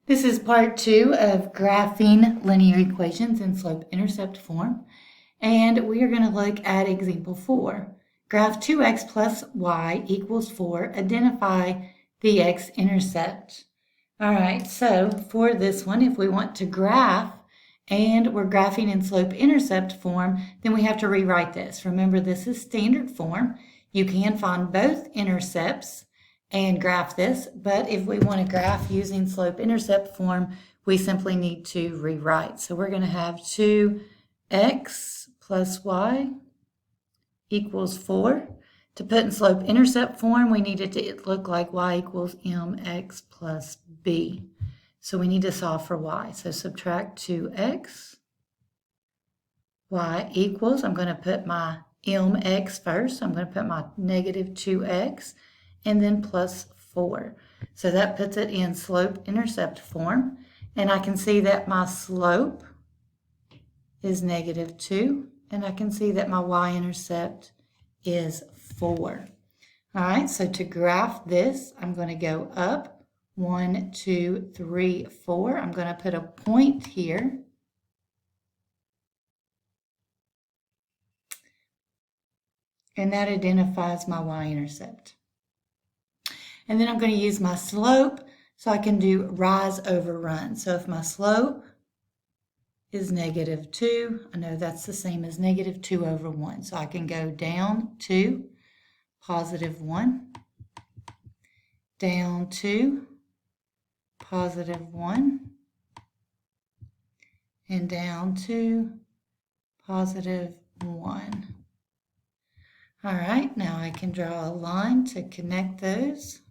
This is part 2 of graphing linear equations in slope-intercept form, and we are going to look at example 4. Graph 2x plus y equals 4. Identify the x-intercept. All right, so for this one, if we want to graph and we're graphing in slope-intercept form, then we have to rewrite this. Remember, this is standard form. You can find both intercepts and graph this, but if we want to graph using slope-intercept form, we simply need to rewrite. So we're going to have 2x plus y equals 4. To put in slope-intercept form, we need it to look like y equals mx plus b. So we need to solve for y. So subtract 2x. Y equals, I'm going to put my mx first. I'm going to put my negative 2x. And then plus 4. So that puts it in slope-intercept form. And I can see that my slope is negative 2. And I can see that my y-intercept is 4. All right, so to graph this, I'm going to go up 1, 2, 3, 4. I'm going to put a point here. And that identifies my y-intercept. And then I'm going to use my slope so I can do rise over run. So if my slope is negative 2, I know that's the same as negative 2 over 1. So I can go down to positive 1, down to positive 1, and down to positive 1. All right, now I can draw a line to connect those.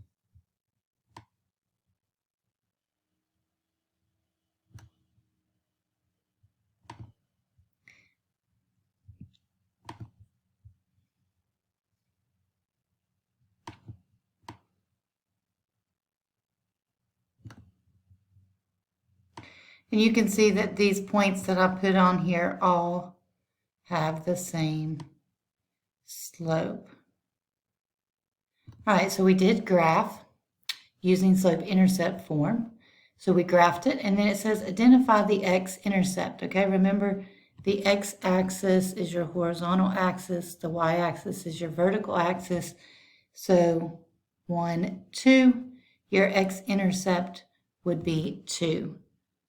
And you can see that these points that I put on here all have the same slope. All right, so we did graph using slope-intercept form. So we graphed it, and then it says identify the x-intercept, okay? Remember, the x-axis is your horizontal axis, the y-axis is your vertical axis. So 1, 2, your x-intercept would be 2.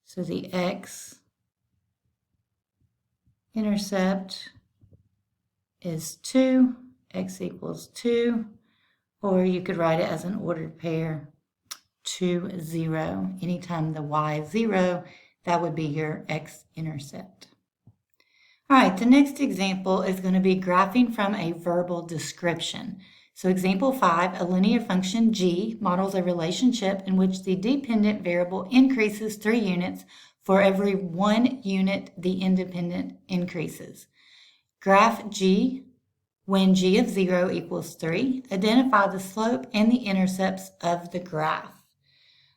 So the x-intercept is 2, x equals 2, or you could write it as an ordered pair, 2, 0. Anytime the y is 0, that would be your x-intercept. All right, the next example is going to be graphing from a verbal description. So example 5, a linear function g models a relationship in which the dependent variable increases 3 units for every 1 unit the independent increases. Graph g when g of 0 equals 3. Identify the slope and the intercepts of the graph.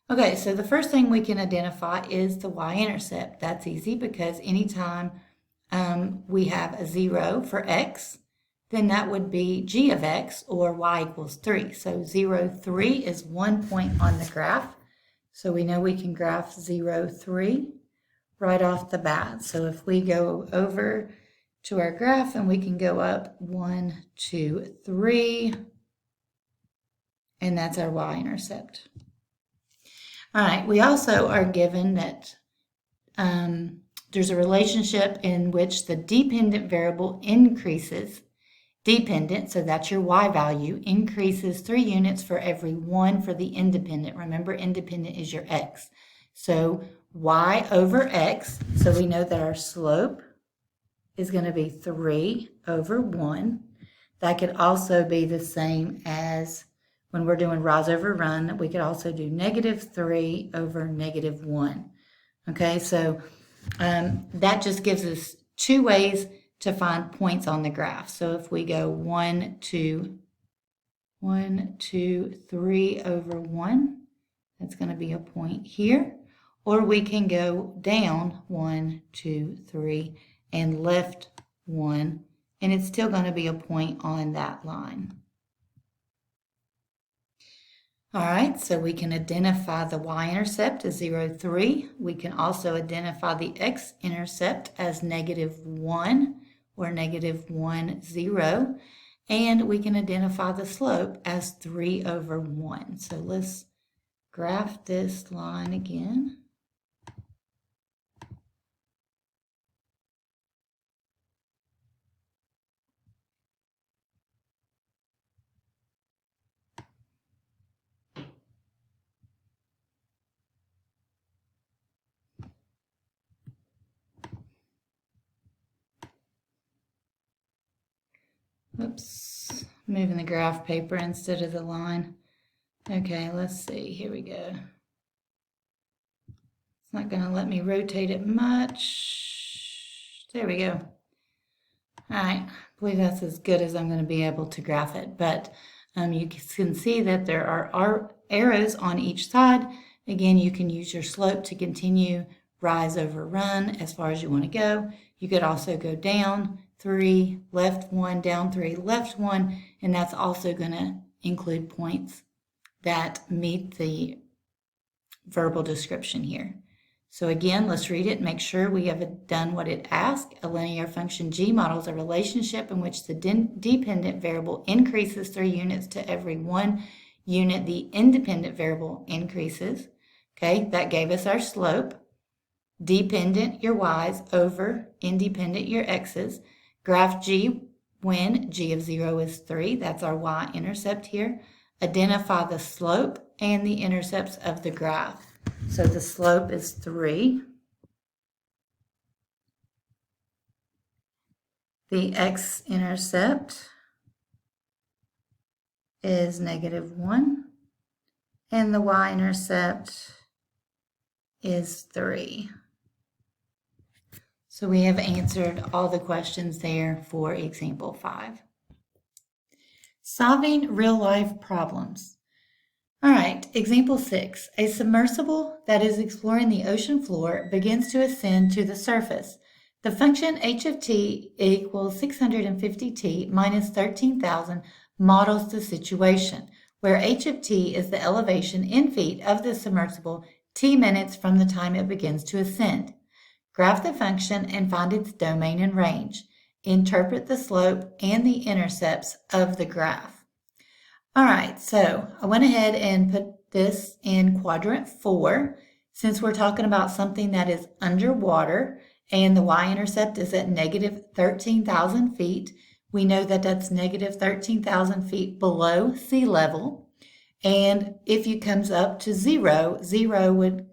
Okay, so the first thing we can identify is the y-intercept. That's easy because anytime we have a 0 for x, then that would be g of x, or y equals 3. So 0, 3 is 1 point on the graph. So we know we can graph 0, 3 right off the bat. So if we go over to our graph and we can go up 1, 2, 3, and that's our y-intercept. All right, we also are given that there's a relationship in which the dependent variable increases. Dependent, so that's your y value, increases 3 units for every 1 for the independent. Remember, independent is your x. So y over x, so we know that our slope is going to be 3 over 1. That could also be the same as when we're doing rise over run. We could also do negative 3 over negative 1. Okay, so that just gives us 2 ways to find points on the graph. So if we go 1, 2, 3 over 1, that's going to be a point here. Or we can go down 1, 2, 3, and left 1, and it's still going to be a point on that line. All right, so we can identify the y-intercept as 0, 3. We can also identify the x-intercept as -1 or -1, 0. And we can identify the slope as 3/1. So let's graph this line again. Oops, moving the graph paper instead of the line. Okay, let's see, here we go. It's not gonna let me rotate it much. There we go. All right, I believe that's as good as I'm gonna be able to graph it, but you can see that there are arrows on each side. Again, you can use your slope to continue rise over run as far as you want to go. You could also go down 3, left 1, down 3, left 1, and that's also going to include points that meet the verbal description here. So again, let's read it and make sure we have done what it asks. A linear function g models a relationship in which the dependent variable increases 3 units to every 1 unit the independent variable increases. Okay, that gave us our slope. Dependent, your y's, over independent, your x's. Graph g when g of 0 is 3. That's our y-intercept here. Identify the slope and the intercepts of the graph. So the slope is 3. The x-intercept is -1. And the y-intercept is 3. So we have answered all the questions there for example 5. Solving real-life problems. All right, example 6. A submersible that is exploring the ocean floor begins to ascend to the surface. The function h of t equals 650t minus 13,000 models the situation, where h of t is the elevation in feet of the submersible t minutes from the time it begins to ascend. Graph the function and find its domain and range. Interpret the slope and the intercepts of the graph. All right, so I went ahead and put this in quadrant 4. Since we're talking about something that is underwater and the y-intercept is at -13,000 feet, we know that that's -13,000 feet below sea level. And if it comes up to 0, 0 would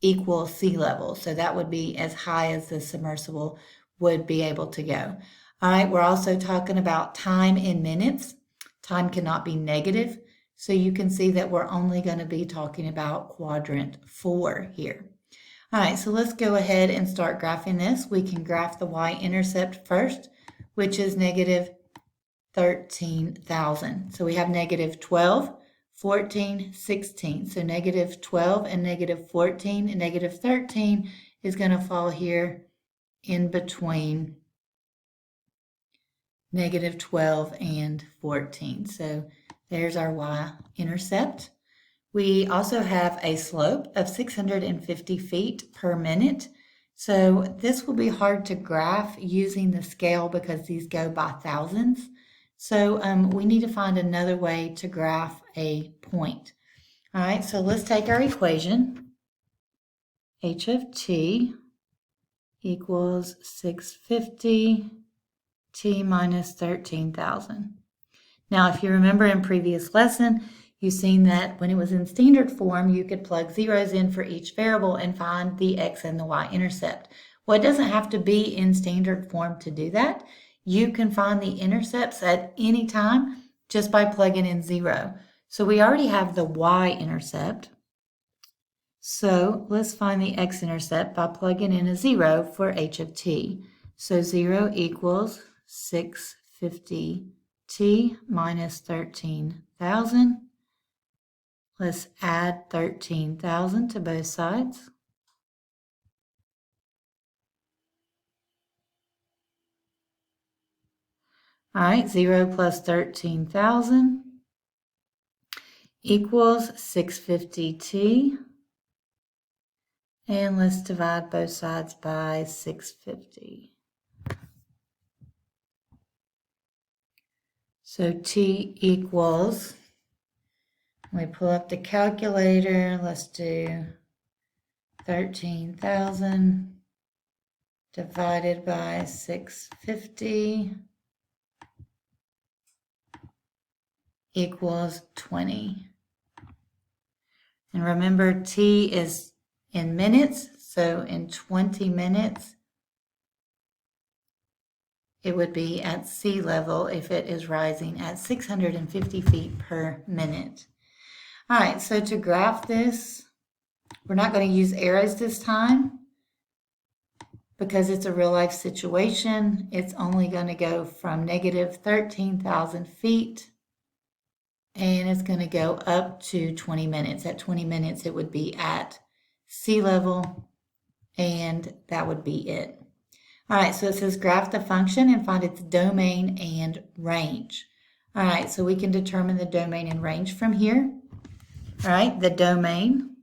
equal sea level. So that would be as high as the submersible would be able to go. All right, we're also talking about time in minutes. Time cannot be negative, so you can see that we're only going to be talking about quadrant 4 here. All right, so let's go ahead and start graphing this. We can graph the y-intercept first, which is -13,000. So we have -12, 14, 16. So -12 and -14 and -13 is going to fall here in between -12 and 14. So there's our y-intercept. We also have a slope of 650 feet per minute. So this will be hard to graph using the scale because these go by thousands. So we need to find another way to graph a point. All right, so let's take our equation. H of t equals 650 t minus 13,000. Now, if you remember in previous lesson, you've seen that when it was in standard form, you could plug zeros in for each variable and find the x and the y-intercept. Well, it doesn't have to be in standard form to do that. You can find the intercepts at any time just by plugging in 0. So we already have the y-intercept. So let's find the x-intercept by plugging in a 0 for h of t. So 0 equals 650t minus 13,000. Let's add 13,000 to both sides. All right, 0 plus 13,000 equals 650t. And let's divide both sides by 650. So t equals, we pull up the calculator, let's do 13,000 divided by 650 equals 20. And remember, t is in minutes, so in 20 minutes, it would be at sea level if it is rising at 650 feet per minute. All right, so to graph this, we're not going to use arrows this time because it's a real life situation. It's only going to go from negative 13,000 feet and it's going to go up to 20 minutes. At 20 minutes, it would be at sea level, and that would be it. All right, so it says graph the function and find its domain and range. All right, so we can determine the domain and range from here. All right, the domain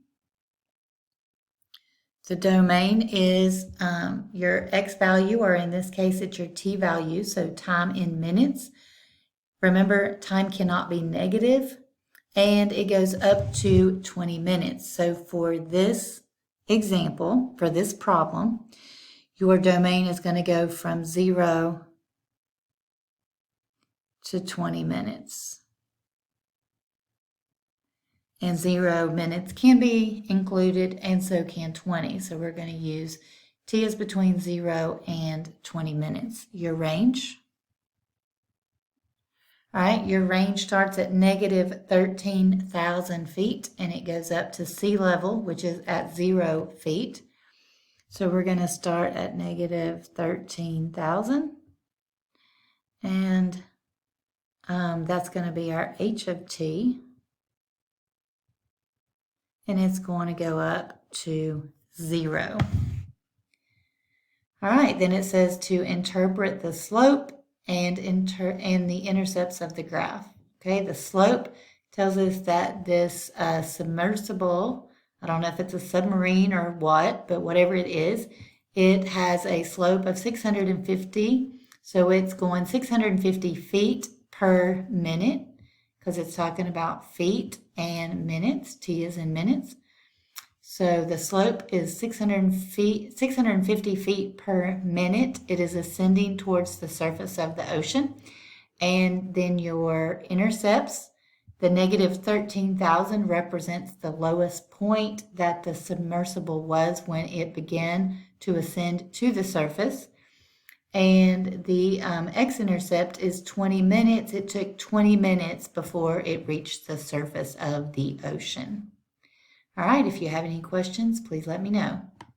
is your x value, or in this case, it's your t value, so time in minutes. Remember, time cannot be negative, and it goes up to 20 minutes. So for this example, for this problem, your domain is going to go from 0 to 20 minutes. And 0 minutes can be included, and so can 20. So we're going to use t is between 0 and 20 minutes. Your range. All right, your range starts at negative 13,000 feet, and it goes up to sea level, which is at 0 feet. So we're going to start at negative 13,000, and that's going to be our h of t, and it's going to go up to 0. All right, then it says to interpret the slope and the intercepts of the graph. Okay, the slope tells us that this submersible, I don't know if it's a submarine or what, but whatever it is, it has a slope of 650. So it's going 650 feet per minute, because it's talking about feet and minutes. T is in minutes. So the slope is 650 feet per minute. It is ascending towards the surface of the ocean. And then your intercepts, the negative 13,000 represents the lowest point that the submersible was when it began to ascend to the surface. And the x-intercept is 20 minutes. It took 20 minutes before it reached the surface of the ocean. All right, if you have any questions, please let me know.